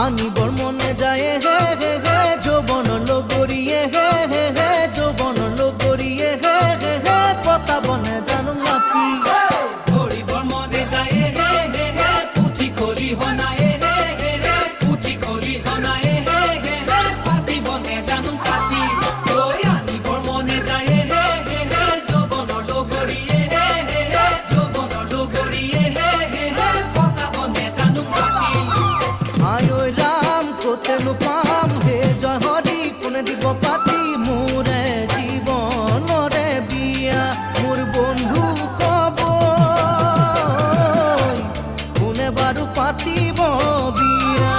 আনিবৰ মনে যায় হে হে হে যৌবন লগৰিয়ে হে হে হে যৌবন লগৰিয়ে হে হে হে পতাবনে জানো নাপি ধৰিবৰ মনে যায় হে হে হে পুঠি খলি হনায় হে হে হে পুঠি খলি হনায় হে হে হে পাতিবনে জানো ফাঁচি লৈ আনিবৰ মনে যায় হে হে হে যৌবন লগৰিয়ে হে হে হে যৌবন লগৰিয়ে হে হে হে পতাবনে জানো নাপি আয় ঐ ৰাম কতেনো পাম হে জয় হৰি কোনে দিব পাতি মোৰে জীৱনৰে বিয়া মোৰ বন্ধু কব কোনে বাৰু পাতিব বিয়া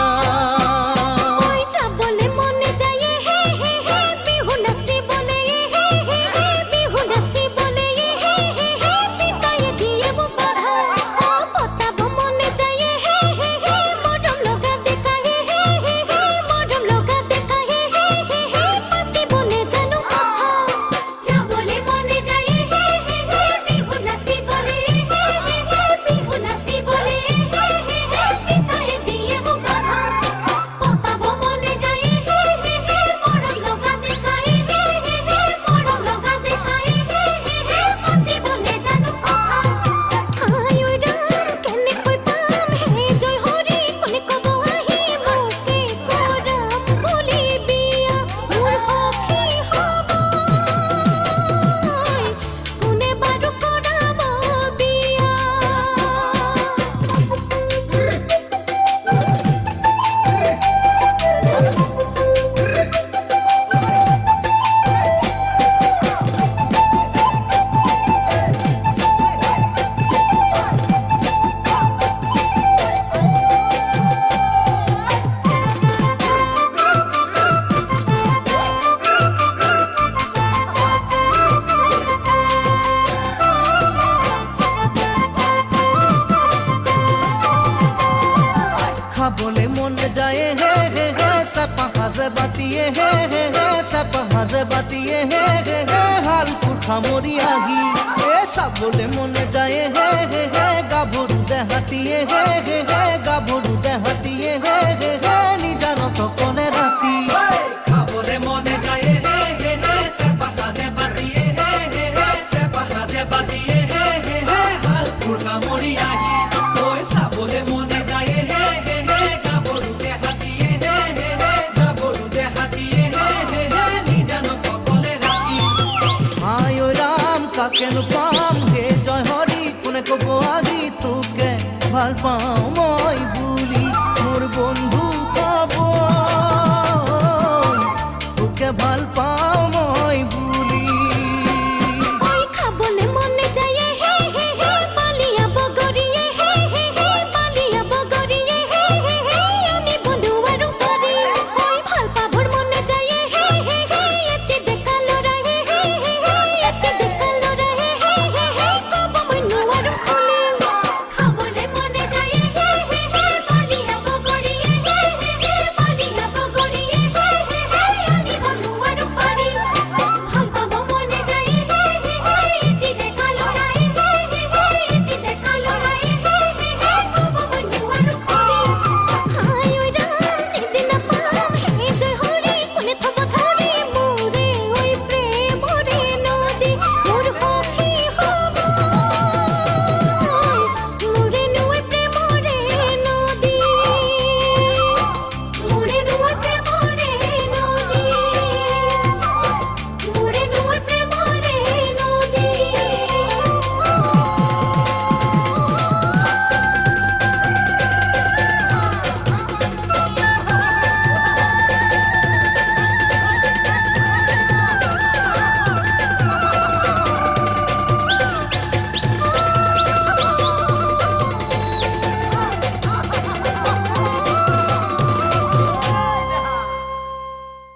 খাবলে মন যায় হে হে হে চাপা হাজে বাতিয়ে হে হে হে চাপা হাজে বাতিয়ে হে হে হে হালপুৰ খামৰি আহি এ চাবলে মন যায় হে হে হে গাভৰু দেহাতিয়ে হে হে হে গাভৰু দেহাতিয়ে